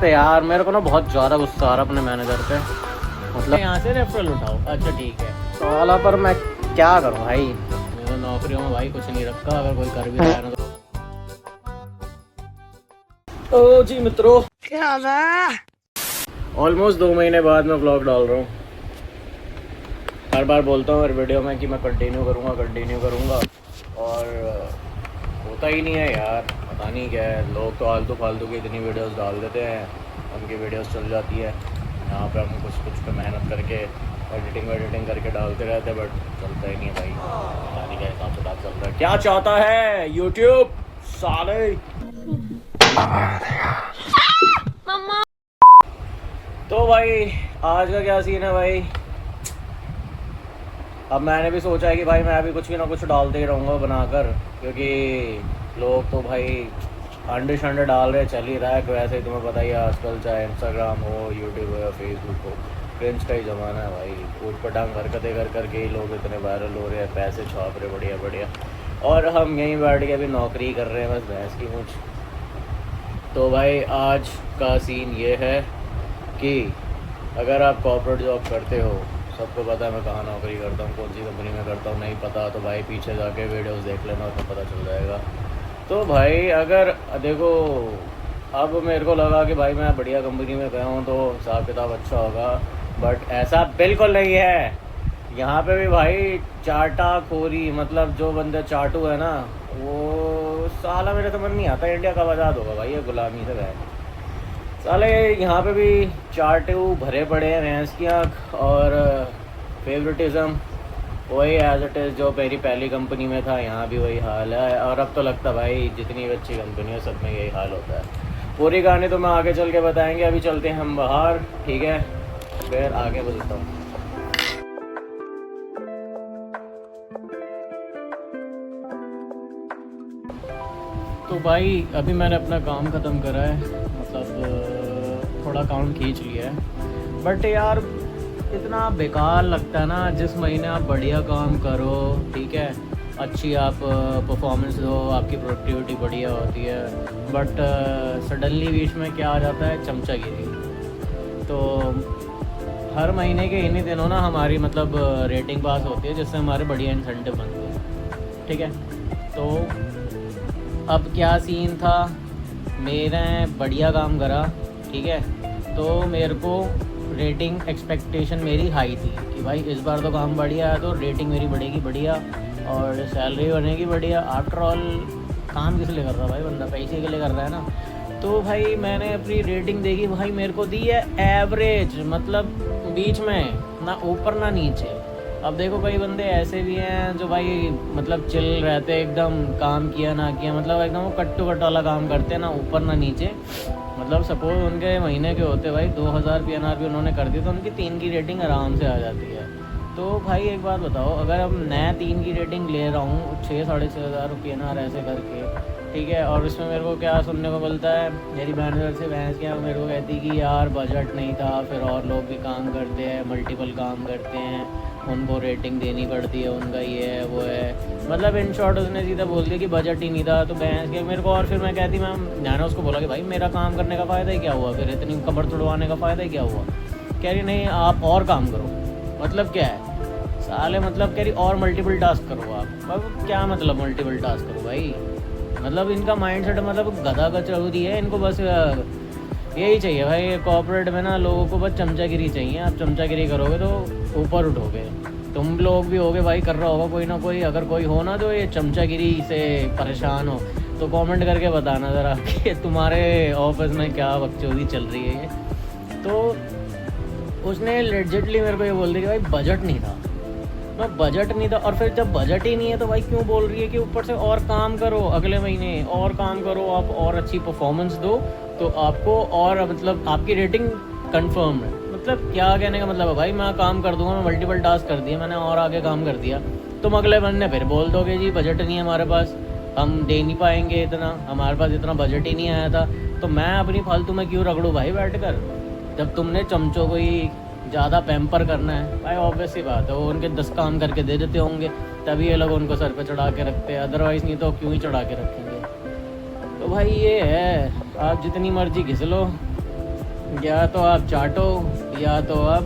पे यार, मेरे को ना बहुत ज़्यादा गुस्सा आ रहा अपने मैनेजर पे। मतलब यहाँ से रेफरल उठाओ, अच्छा ठीक है साला, पर मैं क्या करूँ भाई, मेरे नौकरियों में भाई कुछ नहीं रखा, अगर कोई कर भी रहा है ना तो। ओ जी मित्रों, क्या था? ऑलमोस्ट 2 महीने बाद मैं व्लॉग डाल रहा हूँ। हर बार बोलता हूँ हर वीडियो में कि मैं कंटिन्यू करूँगा और होता ही नहीं है यार। पता नहीं क्या है, लोग तो आलतू फालतू की इतनी वीडियोस डाल देते हैं, उनकी वीडियोस चल जाती है। यहाँ पे हम कुछ पे मेहनत करके एडिटिंग करके डालते रहते हैं, बट चलता ही नहीं है भाई। पता नहीं क्या हिसाब से बात चल रहा है, क्या चाहता है यूट्यूब साले। तो भाई आज का क्या सीन है भाई, अब मैंने भी सोचा है कि भाई मैं भी कुछ ना कुछ डालते ही रहूँगा बनाकर, क्योंकि लोग तो भाई अंडे शंडे डाल रहे, चल ही रहा है। वैसे ही तुम्हें पता ही है आजकल, चाहे इंस्टाग्राम हो, यूट्यूब हो या फेसबुक हो, क्रिंज का ही ज़माना है भाई। ऊट पटांग हरकतें कर करके ही लोग इतने वायरल हो रहे हैं, पैसे छाप रहे बढ़िया बढ़िया, और हम यहीं बैठ के अभी नौकरी कर रहे हैं बस भैंस की मूंछ। तो भाई आज का सीन ये है कि अगर आप कॉर्पोरेट जॉब करते हो, सबको पता है मैं कहाँ नौकरी करता हूँ, कौन सी कंपनी में करता हूँ, नहीं पता तो भाई पीछे जाके वीडियोस देख लेना, उसमें पता चल जाएगा। तो भाई अगर देखो, अब मेरे को लगा कि भाई मैं बढ़िया कंपनी में गया हूँ तो हिसाब किताब अच्छा होगा, बट ऐसा बिल्कुल नहीं है। यहाँ पे भी भाई चाटा खोरी, मतलब जो बंदे चाटू है ना, वो साला मेरे समझ नहीं आता इंडिया कब आज़ाद होगा भाई, ये गुलामी से गए साले। यहाँ पे भी चाटू भरे पड़े हैं भैंस की आँख, और फेवरेटिज़म वही एज इट इज़ जो मेरी पहली कंपनी में था, यहाँ भी वही हाल है। और अब तो लगता भाई जितनी भी अच्छी कंपनी है सब में यही हाल होता है। पूरी कहानी तो मैं आगे चल के बताएंगे, अभी चलते हैं हम बाहर, ठीक है, फिर आगे बोलता हूँ। तो भाई अभी मैंने अपना काम ख़त्म करा है, मतलब थोड़ा काम खींच लिया है, बट यार इतना बेकार लगता है ना, जिस महीने आप बढ़िया काम करो, ठीक है, अच्छी आप परफॉर्मेंस दो, आपकी प्रोडक्टिविटी बढ़िया होती है, बट सडनली बीच में क्या आ जाता है, चमचागिरी। तो हर महीने के इन्हीं दिनों ना हमारी मतलब रेटिंग पास होती है, जिससे हमारे बढ़िया इंसेंटिव बनते हैं, ठीक है। तो अब क्या सीन था, मैंने बढ़िया काम करा, ठीक है, तो मेरे को रेटिंग एक्सपेक्टेशन मेरी हाई थी कि भाई इस बार तो काम बढ़िया है तो रेटिंग मेरी बढ़ेगी बढ़िया और सैलरी बनेगी बढ़िया। आफ्टर ऑल काम किस लिए कर रहा है भाई, बंदा पैसे के लिए कर रहा है ना। तो भाई मैंने अपनी रेटिंग देखी, भाई मेरे को दी है एवरेज, मतलब बीच में, ना ऊपर ना नीचे। अब देखो कई बंदे ऐसे भी हैं जो भाई मतलब चिल रहते हैं एकदम, काम किया ना किया, मतलब एकदम वो कट्टू कट वाला काम करते हैं, ना ऊपर ना नीचे। मतलब सपोज उनके महीने के होते भाई 2000 PNR भी उन्होंने कर दी तो उनकी 3 की रेटिंग आराम से आ जाती है। तो भाई एक बात बताओ, अगर अब मैं 3 की रेटिंग ले रहा हूँ 6-6.5 PNR ऐसे करके, ठीक है, और इसमें मेरे को क्या सुनने को मिलता है, मेरी मैनेजर से बहस क्या, मेरे को कहती कि यार बजट नहीं था, फिर और लोग भी काम करते हैं, मल्टीपल काम करते हैं, उनको रेटिंग देनी पड़ती है, उनका ये है वो है, मतलब इन शॉर्ट उसने सीधा बोल दिया कि बजट ही नहीं था। तो बहस किया मेरे को, और फिर मैं कहती मैंने उसको बोला कि भाई मेरा काम करने का फ़ायदा ही क्या हुआ, फिर इतनी कमर तुड़वाने का फ़ायदा ही क्या हुआ। कह रही नहीं आप और काम करो, मतलब क्या है साले, मतलब कह रही और मल्टीपल टास्क करो आप। अब क्या मतलब मल्टीपल टास्क करो भाई, मतलब इनका माइंडसेट मतलब गधा कचौड़ी है, इनको बस यही चाहिए भाई। कॉर्पोरेट में ना लोगों को बस चमचागिरी चाहिए, आप चमचागिरी करोगे तो ऊपर उठोगे। तुम लोग भी होगे भाई, कर रहा होगा कोई ना कोई, अगर कोई हो ना जो ये चमचागिरी से परेशान हो तो कमेंट करके बताना ज़रा कि तुम्हारे ऑफिस में क्या बकचोदी चल रही है ये। तो उसने लेजिटली मेरे को ये बोल दिया कि भाई बजट नहीं था, मैं बजट नहीं था, और फिर जब बजट ही नहीं है तो भाई क्यों बोल रही है कि ऊपर से और काम करो, अगले महीने और काम करो, आप और अच्छी परफॉर्मेंस दो तो आपको और मतलब आपकी रेटिंग कंफर्म है। मतलब क्या कहने का मतलब है भाई, मैं काम कर दूंगा, मैं मल्टीपल टास्क कर दिया मैंने और आगे काम कर दिया, तुम अगले महीने फिर बोल दोगे जी बजट नहीं है हमारे पास, हम दे नहीं पाएंगे इतना, हमारे पास इतना बजट ही नहीं आया था। तो मैं अपनी फालतू में क्यों रगड़ूँ भाई बैठ कर, जब तुमने चमचों को ही ज़्यादा पैम्पर करना है। भाई ऑब्वियस सी बात है, वो उनके 10 काम करके दे देते होंगे तभी ये लोग उनको सर पे चढ़ा के रखते हैं, अदरवाइज़ नहीं तो क्यों ही चढ़ा के रखेंगे। तो भाई ये है, आप जितनी मर्जी घिस लो, या तो आप चाटो या तो आप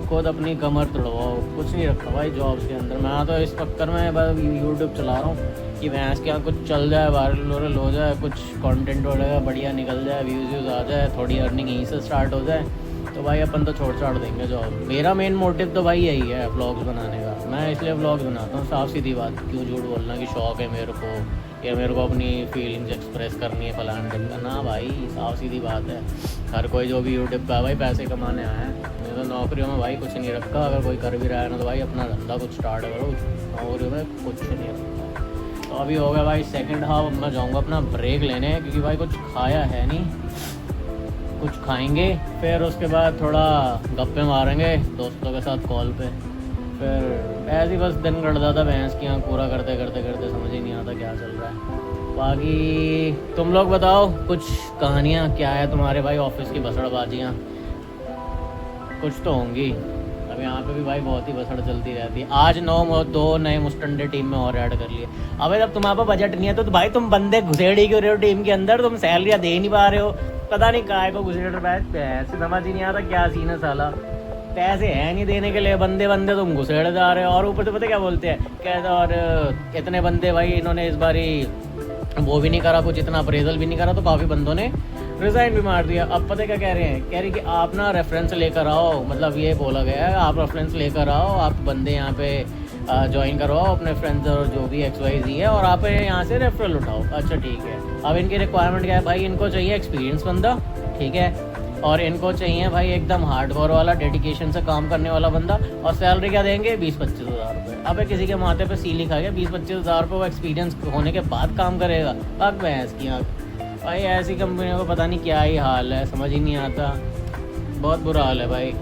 खुद अपनी कमर तोड़वाओ, कुछ नहीं रखा भाई जॉब्स के अंदर। मैं तो इस चक्कर में बस यूट्यूब चला रहा हूँ कि भैंस के यहाँ कुछ चल जाए, वायरल हो जाए, कुछ कंटेंट वगैरह बढ़िया निकल जाए, व्यूज़ आ जाए, थोड़ी अर्निंग यहीं से स्टार्ट हो जाए, तो भाई अपन तो छोड़ छाड़ देंगे जॉब। मेरा मेन मोटिव तो भाई यही है व्लॉग्स बनाने का। मैं इसलिए व्लॉग्स बनाता हूँ, साफ सीधी बात, क्यों झूठ बोलना कि शौक है मेरे को या मेरे को अपनी फीलिंग्स एक्सप्रेस करनी है फलान ढंग का, ना भाई साफ सीधी बात है। हर कोई जो भी यूट्यूब पे भाई पैसे कमाने आया है, मैं तो नौकरियों में भाई कुछ नहीं रखा। अगर कोई कर भी रहा है ना तो भाई अपना धंधा कुछ स्टार्ट करो, नौकरियों में कुछ नहीं रखा। तो अभी हो गया भाई सेकंड हाफ, मैं जाऊँगा अपना ब्रेक लेने, क्योंकि भाई कुछ खाया है नहीं, कुछ खाएंगे, फिर उसके बाद थोड़ा गप्पे मारेंगे दोस्तों के साथ कॉल पे, फिर ऐसे ही बस दिन कट जाता भैंस की आँख पूरा करते करते करते, समझ ही नहीं आता क्या चल रहा है। बाकी तुम लोग बताओ कुछ कहानियाँ, क्या है तुम्हारे भाई ऑफिस की बसड़बाजियाँ? कुछ तो होंगी। अब यहाँ पे भी भाई बहुत ही बसड़ चलती रहती है। आज 2 नए मुस्टंडे टीम में और ऐड कर लिए। अबे जब तुम्हारे पास बजट नहीं है तो भाई तुम बंदे घुसेड़ी क्यों रहे हो टीम के अंदर? तुम सैलरियाँ दे नहीं पा रहे हो, पता नहीं काय को घुसेड़ रहा है, पैसे समझ ही नहीं आता क्या सीन है साला। पैसे हैं नहीं देने के लिए, बंदे तुम घुसेड़ जा रहे हो। और ऊपर से पता क्या बोलते हैं, कहते और इतने बंदे भाई इन्होंने इस बारी वो भी नहीं करा, कुछ इतना अप्रेजल भी नहीं करा, तो काफ़ी बंदों ने रिज़ाइन भी मार दिया। अब पता क्या कह रहे हैं, कह रहे कि आप ना रेफरेंस लेकर आओ, मतलब ये बोला गया है आप रेफरेंस लेकर आओ, आप बंदे यहाँ पे ज्वाइन करवाओ अपने फ्रेंड्स और जो भी XYZ है, और आप यहाँ से रेफरल उठाओ। अच्छा ठीक है। अब इनकी रिक्वायरमेंट क्या है भाई, इनको चाहिए एक्सपीरियंस बंदा, ठीक है, और इनको चाहिए भाई एकदम हार्डकोर वाला, डेडिकेशन से काम करने वाला बंदा, और सैलरी क्या देंगे 20-25 हज़ार रुपये। अब किसी के माथे पे सील लिखा गया 20-25 हज़ार रुपये, वो एक्सपीरियंस होने के बाद काम करेगा? अब भैंस की आँख भाई, ऐसी कंपनियों को पता नहीं क्या ही हाल है, समझ ही नहीं आता, बहुत बुरा हाल है भाई।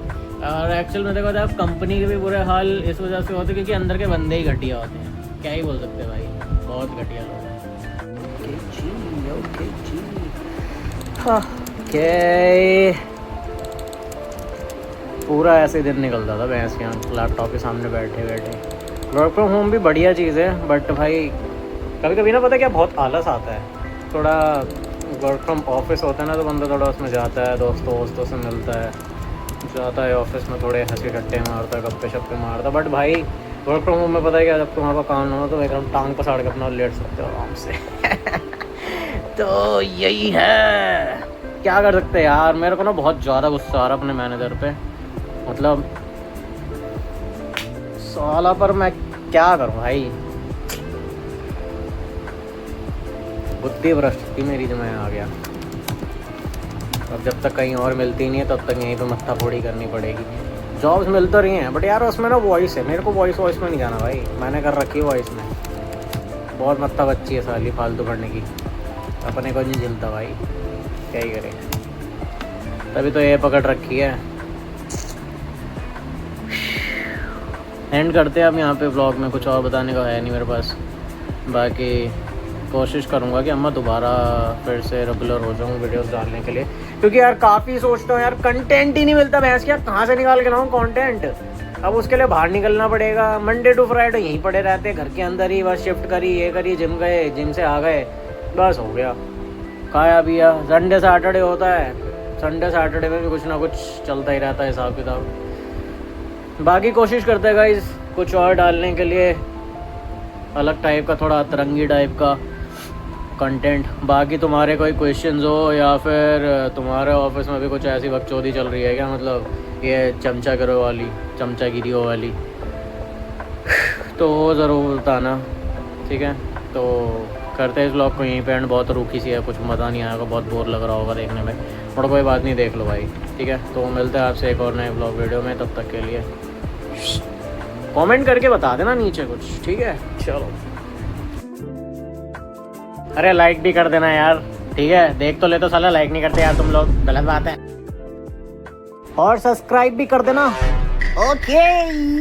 और एक्चुअल में देखो तो अब कंपनी के भी बुरे हाल इस वजह से होते क्योंकि अंदर के बंदे ही घटिया होते हैं, क्या ही बोल सकते भाई, बहुत घटिया लोग हैं। पूरा ऐसे दिन निकलता था भैंस के यहाँ लैपटॉप के सामने बैठे बैठे। वर्क फ्रॉम होम भी बढ़िया चीज़ है, बट भाई कभी कभी ना पता क्या बहुत आलस आता है। थोड़ा वर्क फ्रॉम ऑफिस होता है ना तो बंदा थोड़ा उसमें जाता है, दोस्तों से मिलता है, जाता है ऑफिस में, थोड़े हंसी ठट्टे मारता है, गप्पे शप्पे मारता। बट भाई वर्क फ्रॉम होम में पता है क्या, जब तुम्हारा काम ना हो तो एकदम टांग पसाड़ के अपना लेट सकते हो आराम से। तो यही है, क्या कर सकते हैं यार। मेरे को ना बहुत ज़्यादा गुस्सा आ रहा अपने मैनेजर पे, मतलब साला, पर मैं क्या करूं भाई, बुद्धि भ्रष्ट थी मेरी जो मैं आ गया। अब जब तक कहीं और मिलती नहीं है तब तक यहीं पे मत्था फोड़ी करनी पड़ेगी। जॉब्स मिल तो रही हैं बट यार उसमें ना वॉइस है, मेरे को वॉइस में नहीं जाना भाई, मैंने कर रखी है वॉइस में। बहुत मत्था बच्ची है साली फालतू पढ़ने की, अपने को नहीं झिलता भाई, क्या ही करें, तभी तो ये पकड़ रखी है। एंड करते हैं अब यहाँ पे व्लॉग में, कुछ और बताने का है नहीं मेरे पास। बाकी कोशिश करूँगा कि अम्मा दोबारा फिर से रेगुलर हो जाऊँ वीडियोस डालने के लिए, क्योंकि यार काफ़ी सोचता हूँ यार, कंटेंट ही नहीं मिलता भैंस, यार कहाँ से निकाल के लाऊँ कंटेंट। अब उसके लिए बाहर निकलना पड़ेगा, मंडे टू फ्राइडे यहीं पड़े रहते हैं घर के अंदर ही, बस शिफ्ट करी, ये करी, जिम गए, जिम से आ गए, बस हो गया, खाया पिया। संडे सैटरडे होता है, संडे सैटरडे में भी कुछ ना कुछ चलता ही रहता है हिसाब किताब। बाकी कोशिश करते हैं गाइस कुछ और डालने के लिए, अलग टाइप का, थोड़ा अतरंगी टाइप का कंटेंट। बाकी तुम्हारे कोई क्वेश्चंस हो या फिर तुम्हारे ऑफिस में भी कुछ ऐसी बकचोदी चल रही है क्या, मतलब ये चमचागिरी वाली, तो ज़रूर बताना, ठीक है। तो करते हैं इस व्लॉग को यहीं पे एंड। बहुत रूखी सी है, कुछ मज़ा नहीं आएगा, बहुत बोर लग रहा होगा देखने में, और कोई बात नहीं, देख लो भाई, ठीक है। तो मिलते हैं आपसे एक और नए व्लॉग वीडियो में, तब तक के लिए कमेंट करके बता देना नीचे कुछ, ठीक है। चलो, अरे लाइक भी कर देना यार, ठीक है। देख तो ले तो साला लाइक नहीं करते यार तुम लोग, गलत बात है। और सब्सक्राइब भी कर देना, ओके।